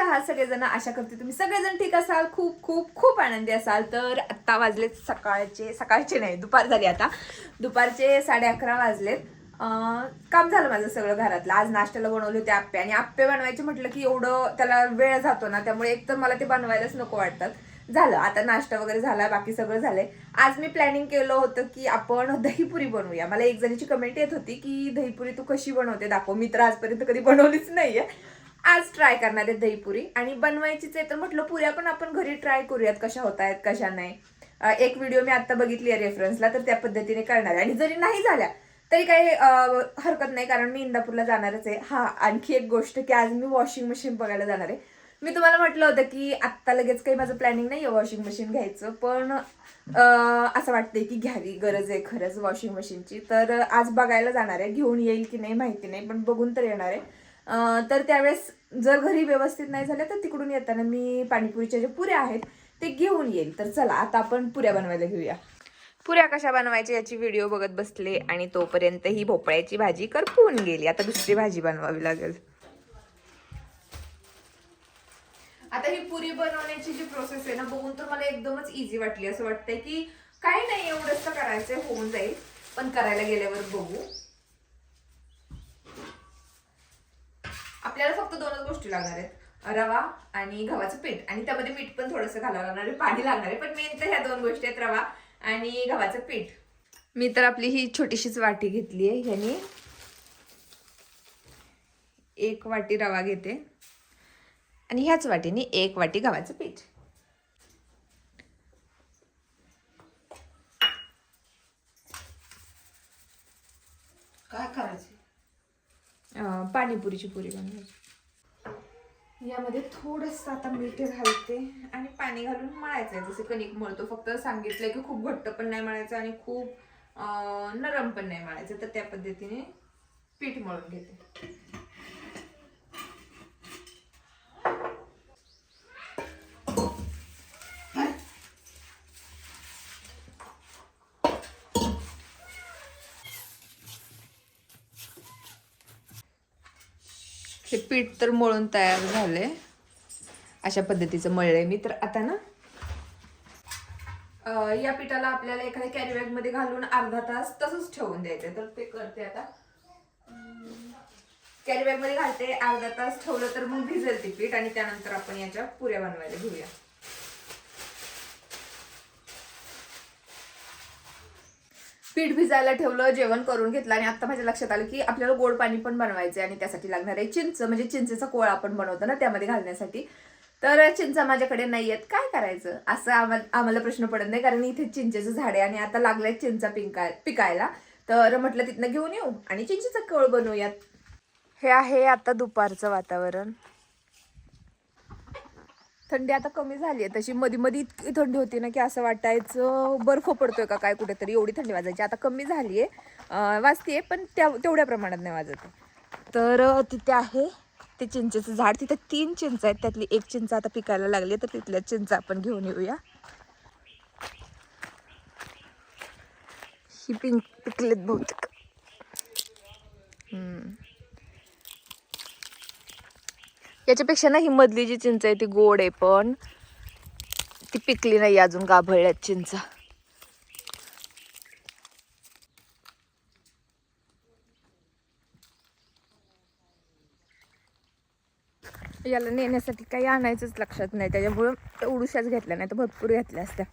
आहात सगळेजण? आशा करते तुम्ही सगळेजण ठीक असाल, खूप खूप खूप आनंदी असाल. तर आत्ता वाजलेत सकाळचे नाही, दुपार झाली. आता दुपारचे 11:30 वाजलेत. काम झालं माझं सगळं घरातलं. आज नाश्त्याला बनवले होते आप्पे, आणि आप्पे बनवायचे म्हटलं की एवढं त्याला वेळ जातो ना, त्यामुळे एक तर मला ते बनवायलाच नको वाटतात. झालं आता नाश्ता वगैरे झाला, बाकी सगळं झालंय. आज मी प्लॅनिंग केलं होतं की आपण दहीपुरी बनवूया. मला एक जणीची कमेंट येत होती की दहीपुरी तू कशी बनवते दाखव. मी तर आजपर्यंत कधी बनवलीच नाहीये. आज ट्राय करणार आहे दहीपुरी, आणि बनवायचीच आहे तर म्हटलं पुऱ्या पण आपण घरी ट्राय करूयात कशा होत आहेत कशा नाही. एक व्हिडिओ मी आता बघितली आहे रेफरन्सला, तर त्या पद्धतीने करणार आहे. आणि जरी नाही झाल्या तरी काही हरकत नाही, कारण मी इंदापूरला जाणारच आहे. हा, आणखी एक गोष्ट की आज मी वॉशिंग मशीन बघायला जाणार आहे. मी तुम्हाला म्हटलं होतं की आत्ता लगेच काही माझं प्लॅनिंग नाही आहे वॉशिंग मशीन घ्यायचं, पण असं वाटतंय की घ्यावी, गरज आहे खरंच वॉशिंग मशीनची. तर आज बघायला जाणार आहे. घेऊन येईल की नाही माहिती नाही, पण बघून तर येणार आहे. तर त्यावेळेस जर घरी व्यवस्थित नाही झालं तर तिकडून येताना मी पाणीपुरीच्या ज्या पुऱ्या आहेत ते घेऊन येईल. तर चला आता आपण पुऱ्या बनवायला घेऊया. पुऱ्या कशा बनवायच्या याची व्हिडिओ बघत बसले, आणि तोपर्यंत ही भोपळ्याची भाजी करपून गेली. आता दुसरी भाजी बनवावी लागेल. आता ही पुरी बनवण्याची जी प्रोसेस आहे ना, बघून तर मला एकदमच इझी वाटली. असं वाटतंय की काही नाही, एवढंच तर करायचंय, होऊन जाईल. पण करायला गेल्यावर बघू. आपल्याला फक्त दोनच गोष्टी लागणार आहेत, रवा आणि गव्हाचं पीठ, आणि त्यामध्ये मीठ पण थोडंसं घालावं लागणार आहे, पाणी लागणार आहे. पण मेन तर ह्या दोन गोष्टी आहेत, रवा आणि गव्हाचं पीठ. मी तर आपली ही छोटीशीच वाटी घेतली आहे. ह्यानी 1 वाटी रवा घेते, आणि ह्याच वाटीने 1 वाटी गव्हाचं पीठ. काय करायचं? पाणीपुरीची पुरी बनवायची. यामध्ये थोडंसं आता मीठ घालते आणि पाणी घालून मळायचं आहे, जसं कणिक मळतो. फक्त सांगितलंय की खूप घट्ट पण नाही मळायचं आणि खूप नरम पण नाही मळायचं. तर त्या पद्धतीने पीठ मळून घेते. हे पीठ तर मळून तयार झालंय. अशा पद्धतीचं मळलंय मी. तर आता ना या पिठाला आपल्याला एखाद्या कॅरी बॅग मध्ये घालून अर्धा तास तसंच ठेवून द्यायचं. तर ते करते आता. कॅरी बॅग मध्ये घालते, अर्धा तास ठेवलं तर मग भिजेल ते पीठ, आणि त्यानंतर आपण याच्या पुऱ्या बनवायला घेऊया. पीठ भिजायला ठेवलं, जेवण करून घेतलं, आणि आता माझ्या लक्षात आलं की आपल्याला गोड पाणी पण बनवायचं आहे, आणि त्यासाठी लागणार आहे चिंच. म्हणजे चिंचेचा कोळ आपण बनवतो ना, त्यामध्ये घालण्यासाठी. तर चिंचा माझ्याकडे नाही आहेत, काय करायचं असं आम्हाला प्रश्न पडत नाही, कारण इथे चिंचेचं झाड आहे आणि आता लागलंय चिंचा पिकायला. तर म्हटलं तिथनं घेऊन येऊ आणि चिंचेचा कोळ बनवूयात. हे आहे आता दुपारचं वातावरण. थंडी आता कमी झाली आहे. तशी मध्ये मध्ये इतकी थंडी होती ना की असं वाटायचं बर्फ पडतोय का काय कुठेतरी, एवढी थंडी वाजायची. आता कमी झाली आहे, वाजतीये, पण तेवढ्या प्रमाणात नाही वाजत. तर तिथे आहे ते चिंचेचं झाड. तिथे 3 चिंच आहेत, त्यातली 1 चिंच आता पिकायला लागली. तर तिथल्या चिंच आपण घेऊन येऊया. ही पिकलेत बहुतेक. याच्यापेक्षा ना ही मधली जी चिंच आहे ती गोड आहे, पण ती पिकली नाही अजून, गाभळल्यात चिंच. याला नेण्यासाठी काही आणायचंच लक्षात नाही, त्याच्यामुळं एवढूशाच घेतल्या, नाही तर भरपूर घेतल्या असत्या.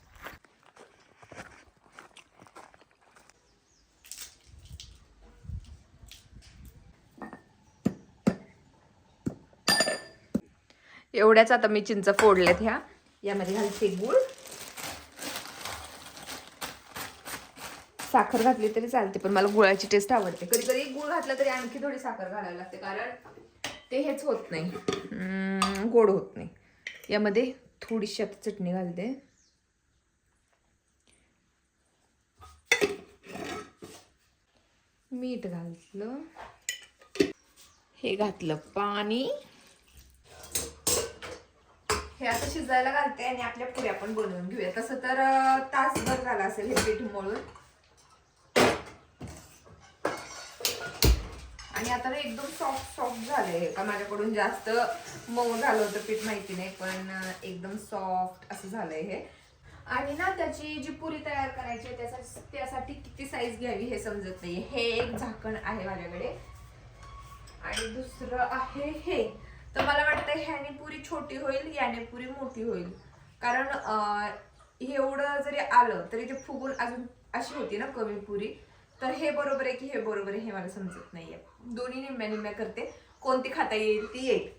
एवढ्याच आता मी चिंच फोडल्यात ह्या. यामध्ये घालते गूळ. साखर घातली तरी चालते, पण मला गुळाची टेस्ट आवडते. कधी कधी गूळ घातलं तरी आणखी थोडी साखर घालावी लागते, कारण ते हेच होत नाही, गोड होत नाही. यामध्ये थोडीशी आता चटणी घालते. मीठ घातलं, हे घातलं पाणी. हे आता शिजायला घालते आणि आपल्या पुऱ्या पण बनवून घेऊया. तसं तर तासभर झाला असेल हे पीठ मळून. आणि आता ना एकदम सॉफ्ट सॉफ्ट झालंय का माझ्याकडून जास्त मऊ झालं होतं पीठ माहिती नाही, पण एकदम सॉफ्ट असं झालंय हे. आणि ना त्याची जी पुरी तयार करायची आहे त्यासाठी किती साईज घ्यावी हे समजत नाही. हे एक झाकण आहे माझ्याकडे आणि दुसरं आहे हे. तर मला वाटतं ह्याने पुरी छोटी होईल, याने पुरी मोठी होईल. कारण एवढं जरी आलं तरी ते फुगून अजून अशी होती ना कमी पुरी. तर हे बरोबर आहे की हे बरोबर आहे हे मला समजत नाहीये. दोन्ही निम्म्या निम्म्या करते, कोणती खाता येईल ती येईल.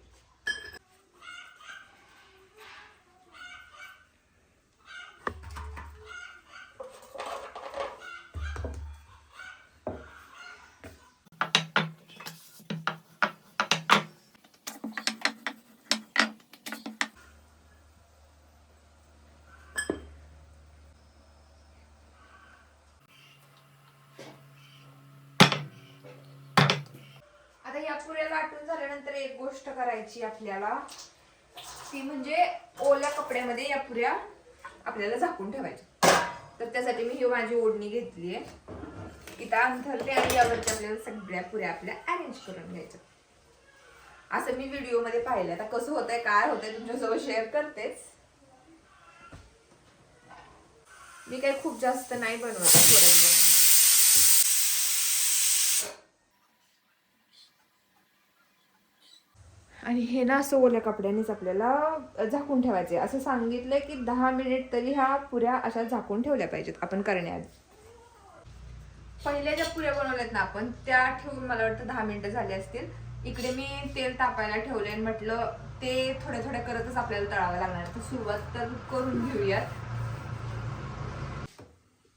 आता या पुऱ्या लाटून झाल्यानंतर एक गोष्ट करायची आपल्याला, ती म्हणजे ओल्या कपड्यामध्ये या पुऱ्या आपल्याला झाकून ठेवायच्या. तर त्यासाठी मी ही माझी ओढणी घेतली आहे, इथं अंथरते आणि यावरती आपल्याला सगळ्या पुऱ्या आपल्या अरेंज करून घ्यायच्या. असं मी व्हिडिओ मध्ये पाहिलं. आता कसं होतंय काय होतंय तुमच्यासोबत शेअर करतेच. मी काही खूप जास्त नाही बनवत, थोडं आणि हे ना असं ओल्या कपड्यानेच आपल्याला झाकून ठेवायचे. असं सांगितलंय की 10 मिनिट तरी ह्या पुऱ्या अशा झाकून ठेवल्या पाहिजेत आपण करण्याआधी. पहिल्या ज्या पुऱ्या बनवल्यात ना आपण त्या ठेवून मला वाटतं 10 मिनिटं झाली असतील. इकडे मी तेल तापायला ठेवले आणि म्हटलं ते थोड्या थोड्या करतच आपल्याला तळावं लागणार. तर सुरुवात तर करून घेऊयात.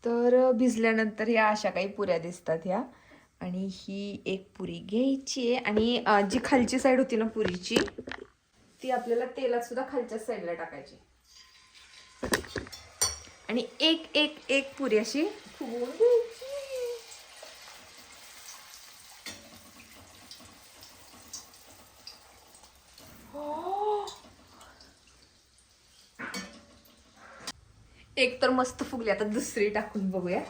तर भिजल्यानंतर ह्या अशा काही पुऱ्या दिसतात ह्या. आणि ही एक पुरी घ्यायची आहे आणि जी खालची साईड होती ना पुरीची ती आपल्याला तेलात सुद्धा खालच्या साईडला टाकायची आणि एक एक एक पुरी अशी फुगवून घ्यायची. एक तर मस्त फुगली, आता दुसरी टाकून बघूया.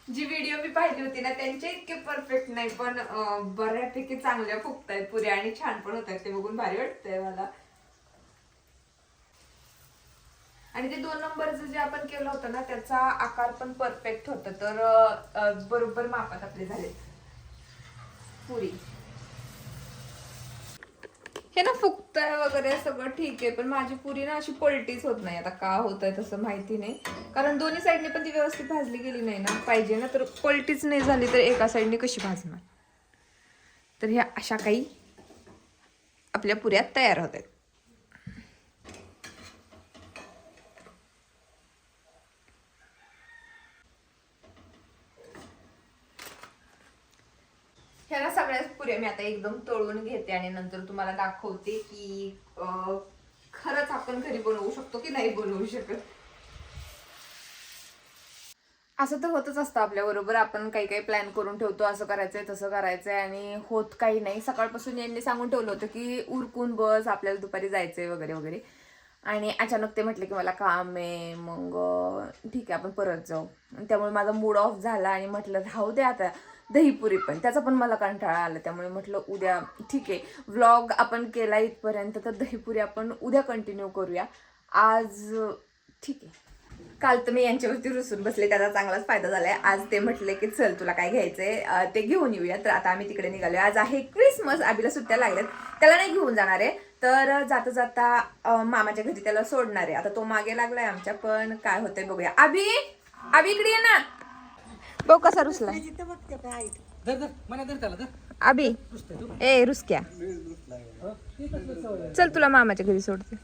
जी व्हिडिओ मी पाहिली होती ना त्यांचे इतके परफेक्ट नाही, पण बऱ्यापैकी चांगल्या फुगतायत पुऱ्या आणि छान पण होत आहेत. ते बघून भारी वाटतंय मला. आणि ते 2 नंबरचं जे आपण केलं होतं ना त्याचा आकार पण परफेक्ट होता. तर बरोबर मापात आपले झाले पुरी. हे ना फुगतंय वगैरे सगळं ठीक आहे, पण माझी पुरी ना अशी पलटीच होत नाही. आता का होत आहे तसं माहिती नाही, कारण दोन्ही साईडने पण ती व्यवस्थित भाजली गेली नाही ना पाहिजे ना. तर पलटीच नाही झाली तर एका साईडने कशी भाजणार. तर ह्या अशा काही आपल्या पुऱ्या तयार होत आहेत. ह्याला सगळ्याच पुऱ्या मी आता एकदम तळून घेते आणि नंतर तुम्हाला दाखवते की खरंच आपण घरी बनवू शकतो की नाही बनवू शकत. असं तर होतच असतं आपल्या बरोबर. आपण काही काही प्लॅन करून ठेवतो, असं करायचंय तसं करायचंय आणि होत काही नाही. सकाळपासून यांनी सांगून ठेवलं होतं की उरकून बस आपल्याला दुपारी जायचंय वगैरे वगैरे, आणि अचानक ते म्हटले की मला काम आहे. मग ठीक आहे आपण परत जाऊ. त्यामुळे माझा मूड ऑफ झाला आणि म्हटलं राहू दे आता दहीपुरी, पण त्याचा पण मला कंटाळा आला. त्यामुळे म्हटलं उद्या ठीक आहे, व्लॉग आपण केला इथपर्यंत, तर दहीपुरी आपण उद्या कंटिन्यू करूया. आज ठीक आहे. काल तर मी यांच्यावरती रुसून बसले, त्याचा चांगलाच फायदा झालाय. आज ते म्हटले की चल तुला काय घ्यायचंय ते घेऊन येऊया. तर आता आम्ही तिकडे निघालोय. आज आहे क्रिसमस, आबीला सुट्ट्या लागल्यात, त्याला नाही घेऊन जाणार आहे. तर जाता जाता मामाच्या घरी त्याला सोडणार आहे. आता तो मागे लागलाय आमच्या, पण काय होतंय बघूया. आबी आबी इकडे ये ना, बघ कसा रुसला आबी. ए रुसक्या, चल तुला मामाच्या घरी सोडते.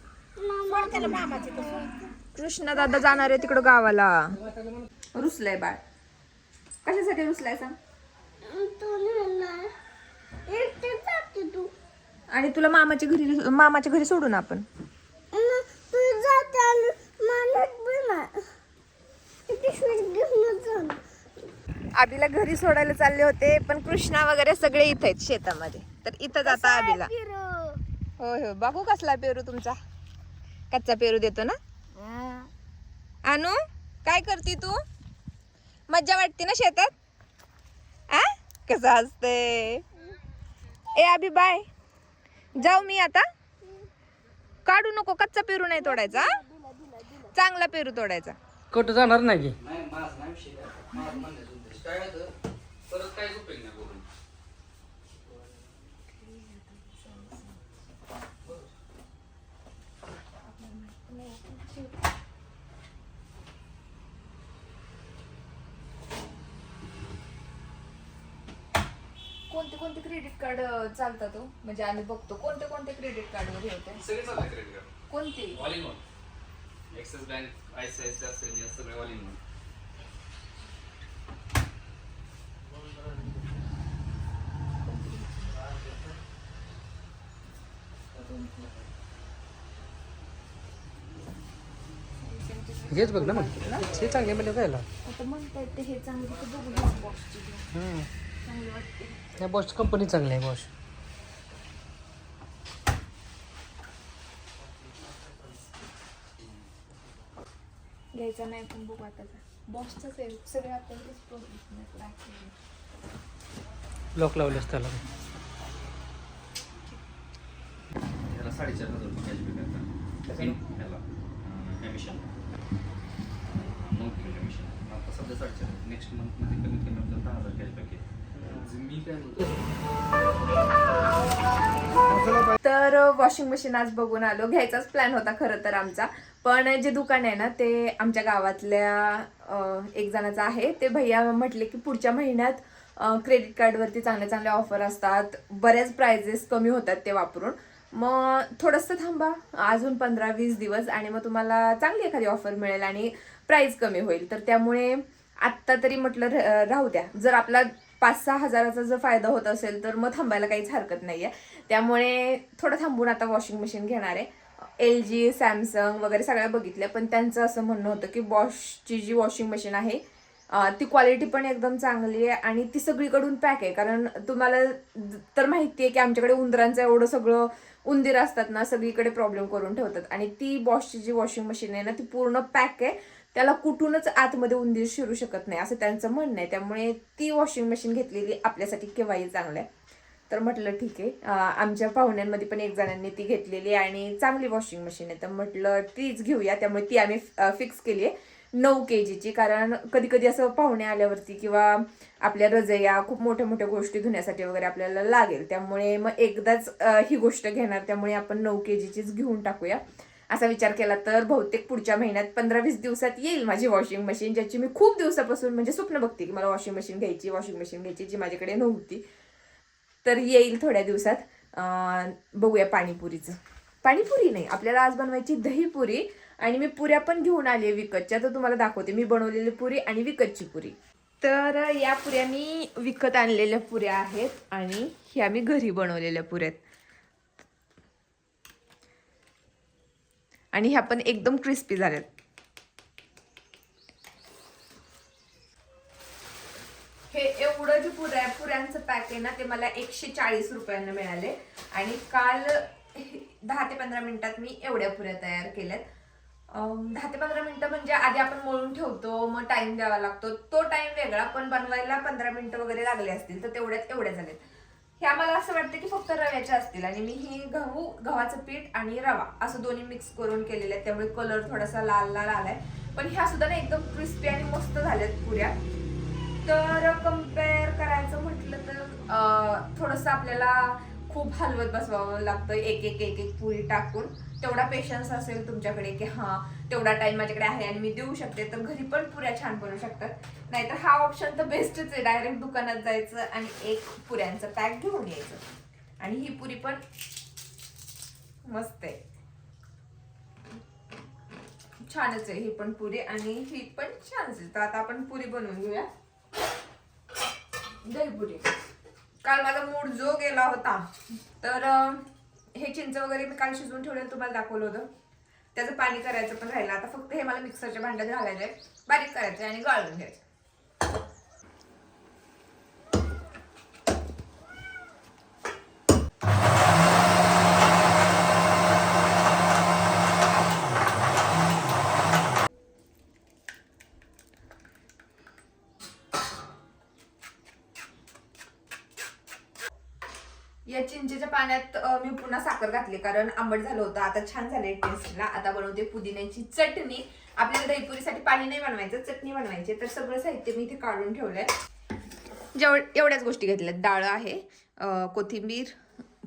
कृष्णा दादा जाणार आहे तिकडं गावाला. रुसलंय बाळ, कशासाठी रुसलाय सांग? आणि तुला मामाच्या घरी सोडून आपण आबीला घरी सोडायला चालले होते, पण कृष्णा वगैरे सगळे इथे आहेत शेतामध्ये, तर इथं जाता आबीला. होय हो, बघू कसला पेरू तुमचा. कच्चा पेरू देतो ना. अनु, काय करती तू? मज्जा वाटते ना शेतात? आ कसं असते. ए अभि बाय, जाऊ मी आता. काढू नको, कच्चा पेरू नाही तोडायचा, चांगला पेरू तोडायचा. कुठं जाणार नाही की परत काहीच उपयोग नाही बोलून. कोणते कोणते क्रेडिट कार्ड चालतात हो? म्हणजे आम्ही बघतो कोणते कोणते क्रेडिट कार्ड वर होते. सगळे चाललंय क्रेडिट कार्ड. कोणते? All in one. Axis bank, ICICI असेल, या सगळे ऑल इन वन. हेच बघ ना मग हे चांगले म्हणजे जायला आता म्हणतायत ते हे चांगली, तर बघू द्या बॉक्सची. चांगली वाटते. या बॉस कंपनी चांगली आहे बॉस. घ्यायचा नाही पण बघू आता. बॉक्सच आहे सगळे आपल्याकडेच प्रोडक्ट. लॉक लावलेस त्याला. याला 4,500 रुपये कॅशबॅक येतात. ह्याला कमिशन 9 किलो कमिशन. आता सध्या 4,500. नेक्स्ट मंथमध्ये कमीत कमी आपल्याला 10,000 कॅशबॅक येईल. मी काय म्हणतो, तर वॉशिंग मशीन आज बघून आलो. घ्यायचाच प्लॅन होता खरं तर आमचा, पण जे दुकान आहे ना ते आमच्या गावातल्या एक जणाचं आहे. ते भैया म्हटले की पुढच्या महिन्यात क्रेडिट कार्डवरती चांगल्या चांगल्या ऑफर असतात, बऱ्याच प्राइजेस कमी होतात ते वापरून. मग थोडंसं थांबा अजून 15-20 दिवस आणि मग तुम्हाला चांगली एखादी ऑफर मिळेल आणि प्राइस कमी होईल. तर त्यामुळे आत्ता तरी म्हटलं राहू द्या. जर आपला 5-6 हजाराचा जर फायदा होत असेल तर मग थांबायला काहीच हरकत नाहीये. त्यामुळे थोडं थांबून आता वॉशिंग मशीन घेणार आहे. LG, सॅमसंग वगैरे सगळ्या बघितल्या, पण त्यांचं असं म्हणणं होतं की बॉशची जी वॉशिंग मशीन आहे ती क्वालिटी पण एकदम चांगली आहे आणि ती सगळीकडून पॅक आहे. कारण तुम्हाला तर माहिती आहे की आमच्याकडे उंदरांचं एवढं सगळं उंदीर असतात ना, सगळीकडे प्रॉब्लेम करून ठेवतात. आणि ती बॉशची जी वॉशिंग मशीन आहे ना ती पूर्ण पॅक आहे, त्याला कुठूनच आतमध्ये उंदीर शिरू शकत नाही असं त्यांचं म्हणणं आहे. त्यामुळे ती वॉशिंग मशीन घेतलेली आपल्यासाठी केव्हाही चांगलं आहे. तर म्हटलं ठीक आहे. आमच्या पाहुण्यांमध्ये पण एक जणांनी ती घेतलेली आणि चांगली वॉशिंग मशीन आहे, तर म्हटलं तीच घेऊया. त्यामुळे ती आम्ही फिक्स केली आहे 9 kgची. कारण कधी कधी असं पाहुणे आल्यावरती किंवा आपल्या रजया खूप मोठ्या मोठ्या गोष्टी धुण्यासाठी वगैरे आपल्याला लागेल. त्यामुळे मग एकदाच ही गोष्ट घेणार, त्यामुळे आपण 9 kgचीच घेऊन टाकूया असा विचार केला. तर बहुतेक पुढच्या महिन्यात 15-20 दिवसात येईल माझी वॉशिंग मशीन, ज्याची मी खूप दिवसापासून म्हणजे स्वप्न बघते की मला वॉशिंग मशीन घ्यायची जी माझ्याकडे नव्हती. तर येईल थोड्या दिवसात. बघूया पाणीपुरीचं. पाणीपुरी नाही, आपल्याला आज बनवायची दहीपुरी. आणि मी पुऱ्या पण घेऊन आले विकतच्या, तर तुम्हाला दाखवते मी बनवलेली पुरी आणि विकतची पुरी. तर या पुऱ्या मी विकत आणलेल्या पुऱ्या आहेत आणि ह्या मी घरी बनवलेल्या पुऱ्या आहेत. आणि ह्या पण एकदम क्रिस्पी झाल्यात. हे एवढं जे पुऱ्यांचं पॅक आहे ना ते मला 140 रुपयांना मिळाले. आणि काल 10 ते 15 मिनिटात मी एवढ्या पुऱ्या तयार केल्यात. 10 ते 15 मिनिटं म्हणजे आधी आपण मळून ठेवतो, मग टाइम द्यावा लागतो, तो टाइम वेगळा, पण बनवायला 15 मिनिटं वगैरे लागले असतील, तर एवढ्या झाल्यात. ह्या मला असं वाटतं की फक्त रव्याच्या असतील. आणि मी ही गव्हाचं पीठ आणि रवा असं दोन्ही मिक्स करून केलेले आहेत, त्यामुळे कलर थोडासा लाल लाल आलाय. पण ह्या सुद्धा ना एकदम क्रिस्पी आणि मस्त झाल्यात पुऱ्या. तर कम्पेअर करायचं म्हटलं तर थोडंसं आपल्याला खूप हलवत बसवावं लागतं एक एक पुरी टाकून. तेवढा पेशन्स असेल तुमच्याकडे की हां तेवढा टाइम माझ्याकडे आहे आणि मी देऊ शकते, तर घरी पण पुऱ्या छान बनवू शकतात. नाहीतर हा ऑप्शन तर बेस्टच आहे, डायरेक्ट दुकानात जायचं आणि एक पुऱ्यांचं पॅक घेऊन यायचं. आणि ही पुरी पण मस्त आहे, छानच आहे ही पण पुरी आणि ही पण छानच आहे. तर आता आपण पुरी बनवून घेऊया. दहीपुरी. काल माझा मूड जो गेला होता तर हे चिंच वगैरे मी काल शिजवून ठेवलेलं तुम्हाला दाखवलं होतं. त्याचं पाणी करायचं पण राहिलं. आता फक्त हे मला मिक्सरच्या भांड्यात घालायचं आहे, बारीक करायचं आणि गाळून घ्यायचं. या चिंचेच्या पाण्यात मी पुन्हा साखर घातली कारण आंबट झालं होतं. आता छान झालंय टेस्टला. आता बनवते पुदिन्याची चटणी. आपल्याला दहीपुरीसाठी पाणी नाही बनवायचं, चटणी बनवायची. तर सगळं साहित्य मी इथे काढून ठेवलंय. एवढ्याच गोष्टी घेतल्यात. डाळ आहे, कोथिंबीर,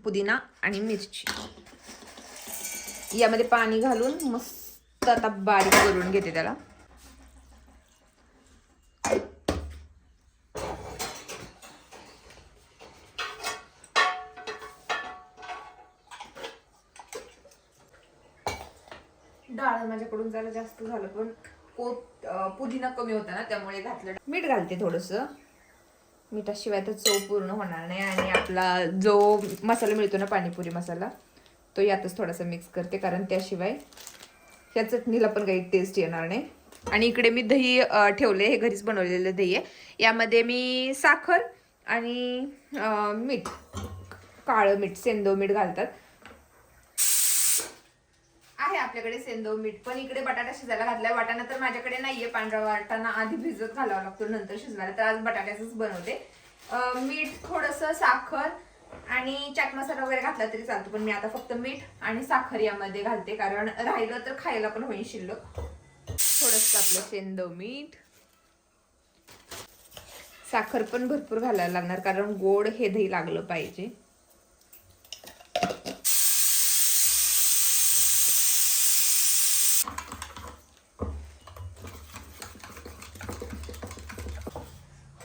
पुदिना आणि मिरची. यामध्ये पाणी घालून मस्त आता बारीक करून घेते त्याला. डाळ माझ्याकडून जरा जास्त झालं पण पुदिना कमी होता ना त्यामुळे घातलं. मीठ घालते थोडंसं. मिठाशिवाय तर चव पूर्ण होणार नाही. आणि आपला जो मसाला मिळतो ना पाणीपुरी मसाला तो यातच थोडासा मिक्स करते कारण त्याशिवाय या चटणीला पण काही टेस्ट येणार नाही. आणि इकडे मी दही ठेवले. हे घरीच बनवलेलं दही आहे. यामध्ये मी साखर आणि मीठ, काळं मीठ, सेंदव मीठ घालतात. आहे आपल्याकडे सेंदव मीठ पण इकडे बटाटा शिजायला घातलाय. वाटाणा तर माझ्याकडे नाहीये. पांढरा वाटाणा आधी भिजत घालावा लागतो नंतर शिजवायला. तर आज बटाट्याचंच बनवते. मीठ, थोडंसं साखर आणि चाट मसाला वगैरे घातला तरी चालतो पण मी आता फक्त मीठ आणि साखर यामध्ये घालते कारण राहिलं तर खायला पण होईल शिल्लक. थोडंसं आपलं सेंदव मीठ, साखर पण भरपूर घालायला लागणार कारण गोड हे दही लागलं पाहिजे.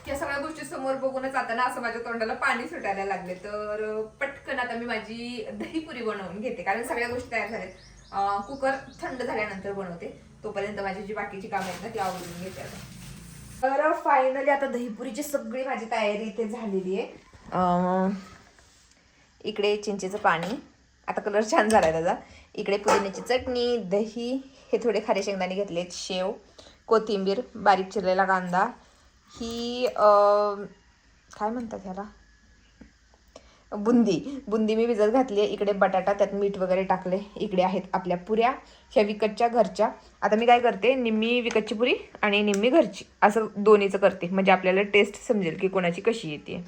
या सगळ्या गोष्टी समोर बघूनच आता ना असं माझ्या तोंडाला पाणी सुटायला लागले. तर पटकन आता मी माझी दहीपुरी बनवून घेते कारण सगळ्या गोष्टी तयार झाल्यात. कुकर थंड झाल्यानंतर बनवते. तोपर्यंत माझी जी बाकीची कामं आहेत ना ती आवडून घेते आता. तर फायनली आता दहीपुरीची सगळी माझी तयारी इथे झालेली आहे. इकडे चिंचेचं पाणी, आता कलर छान झालाय त्याचा. इकडे पुदिन्याची चटणी, दही, हे थोडे खारे शेंगदाणे घेतलेत, शेव, कोथिंबीर, बारीक चिरलेला कांदा, ही काय म्हणतात ह्याला, बुंदी मी भिजत घातली आहे. इकडे बटाटा, त्यात मीठ वगैरे टाकले. इकडे आहेत आपल्या पुऱ्या, ह्या विकतच्या घरच्या. आता मी काय करते, निम्मी विकतची पुरी आणि निम्मी घरची असं दोन्हीचं करते म्हणजे आपल्याला टेस्ट समजेल की कोणाची कशी येते.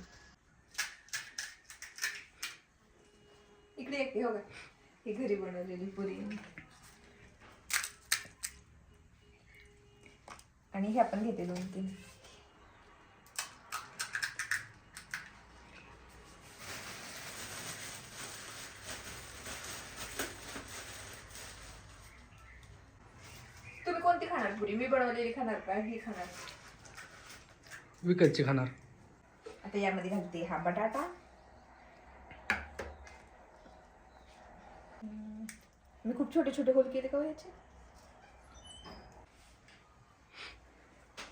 इकडे एक हो का, ही घरी बनवलेली पुरी आणि हे आपण घेते 2-3. तुम्ही कोणती खाणार पुरी? मी बनवलेली खाणार का ही खाणार? विकतची खाणार. आता यामध्ये घालते हा बटाटा, मी खूप छोटे छोटे होल केले का याचे.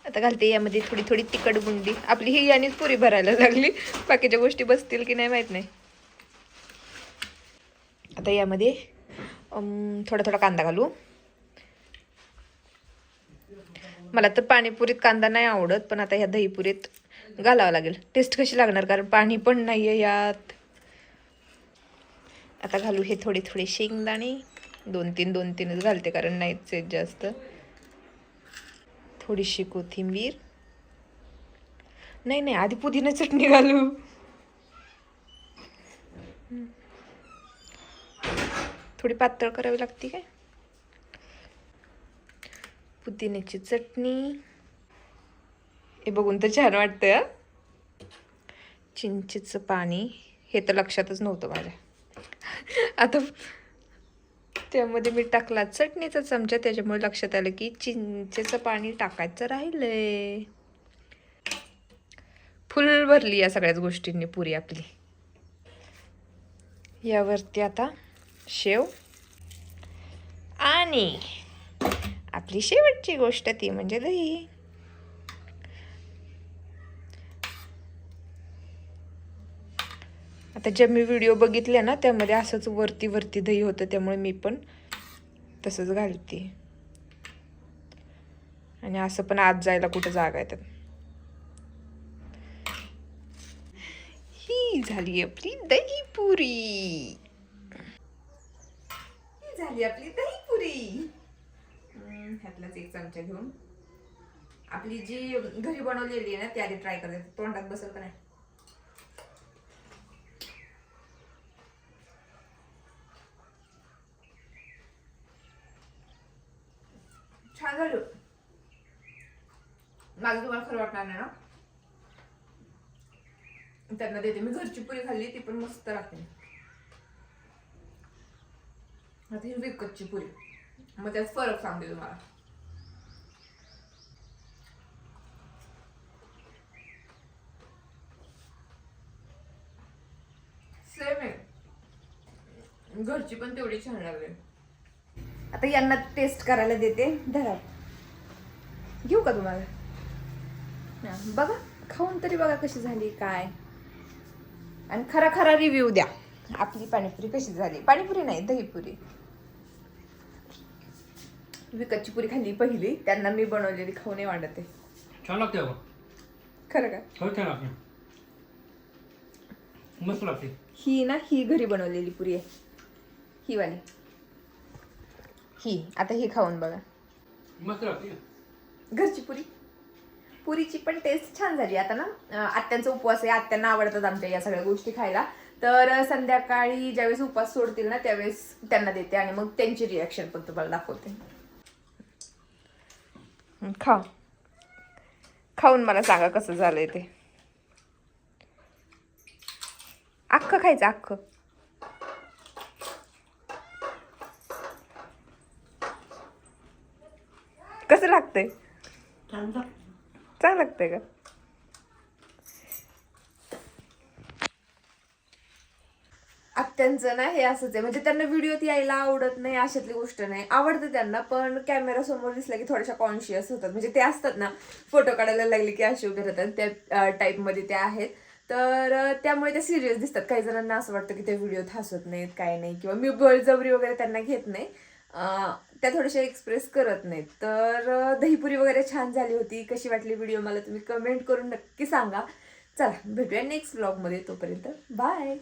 आता घालते यामध्ये थोडी थोडी तिखट बुंदी. आपली ही यानेच पुरी भरायला लागली, बाकीच्या गोष्टी बसतील की नाही माहित नाही. आता यामध्ये थोडा थोडा कांदा घालू. मला तर पाणीपुरीत कांदा नाही आवडत पण आता ह्या दहीपुरीत घालावं लागेल. टेस्ट कशी लागणार कारण पाणी पण नाही आहे यात. आता घालू हे थोडे थोडे शेंगदाणे, 2-3 घालते कारण नाहीच आहेत जास्त. थोडीशी कोथिंबीर, नाही आधी पुदिना चटणी घालू. थोडी पातळ करावी लागते काय. पुदिन्याची चटणी, हे बघून तर छान वाटतंय. चिंचेचं पाणी, हे तर लक्षातच नव्हतं माझ्या. आता त्यामध्ये मी टाकला चटणीचा चमचा, त्याच्यामुळे लक्षात आलं की चिंचेचं पाणी टाकायचं राहिलंय. फुल भरली या सगळ्याच गोष्टींनी पुरी आपली. यावरती आता शेव आणि आपली शेवटची गोष्ट ती म्हणजे दही. आता जे मी व्हिडिओ बघितले ना त्यामध्ये असंच वरती वरती दही होतं, त्यामुळे मी पण तसंच घालते. आणि असं पण आत जायला कुठं जागा येतात. ही झाली आपली दही पुरी. ही झाली आपली दही पुरी. ह्यातलाच एक चमचा घेऊन आपली जी घरी बनवलेली आहे ना ती आधी ट्राय करायची. तोंडात बसल का नाही. छान झालं. माझं तुम्हाला खरं वाटणार नाही ना. त्यांना देते मी. घरची पुरी खाल्ली ती पण मस्त लागते. आता ही विकतची पुरी, मग त्यात फरक सांगते तुम्हाला. सेम आहे. घरची पण तेवढी छान लागली. आता यांना टेस्ट करायला देते. धरा, घेऊ का तुम्हाला? बघा, खाऊन तरी बघा कशी झाली काय, आणि खरा खरा रिव्ह्यू द्या आपली पाणीपुरी कशी झाली. पाणीपुरी नाही, दहीपुरी. विकतची पुरी खाल्ली पहिली, त्यांना मी बनवलेली खाऊ नाही वाटत आहे. छान लागते अगं. खरं का? हो छान लागते, मस्त लागते. ही ना, ही घरी बनवलेली पुरी आहे, ही वाली. ही आता ही खाऊन बघा, मस्त लागते. घरची पुरी. पुरीची पण टेस्ट छान झाली. आता ना आत्यांचा उपवास आहे, आत्यांना आवडतात आमच्या या सगळ्या गोष्टी खायला. तर संध्याकाळी ज्यावेळेस उपवास सोडतील ना त्यावेळेस त्यांना देते आणि मग त्यांची रिॲक्शन पण तुम्हाला दाखवते. खा, खाऊन मला सांगा कसं झालंय ते. अख्खं खायचं, अख्खं. कसं लागतंय? चांगलं चांगलं लागतंय का? आत्यांचं ना हे असंच आहे, म्हणजे त्यांना व्हिडिओत यायला आवडत नाही अशातली गोष्ट नाही. आवडतं त्यांना, पण कॅमेरा समोर दिसला की थोड्याशा कॉन्शियस होतात. म्हणजे ते असतात ना, फोटो काढायला लागले की असे उभे राहतात, त्या टाईपमध्ये ते आहेत. तर त्यामुळे ते सिरियस दिसतात. काही जणांना असं वाटतं की ते व्हिडिओत हसत नाहीत, काय नाही, किंवा मी बळजबरी वगैरे त्यांना घेत नाही. त्या थोड्याशा एक्सप्रेस करत नाहीत. तर दहीपुरी वगैरे छान झाली होती. कशी वाटली व्हिडिओ मला तुम्ही कमेंट करून नक्की सांगा. चला भेटूया नेक्स्ट व्लॉगमध्ये. तोपर्यंत बाय.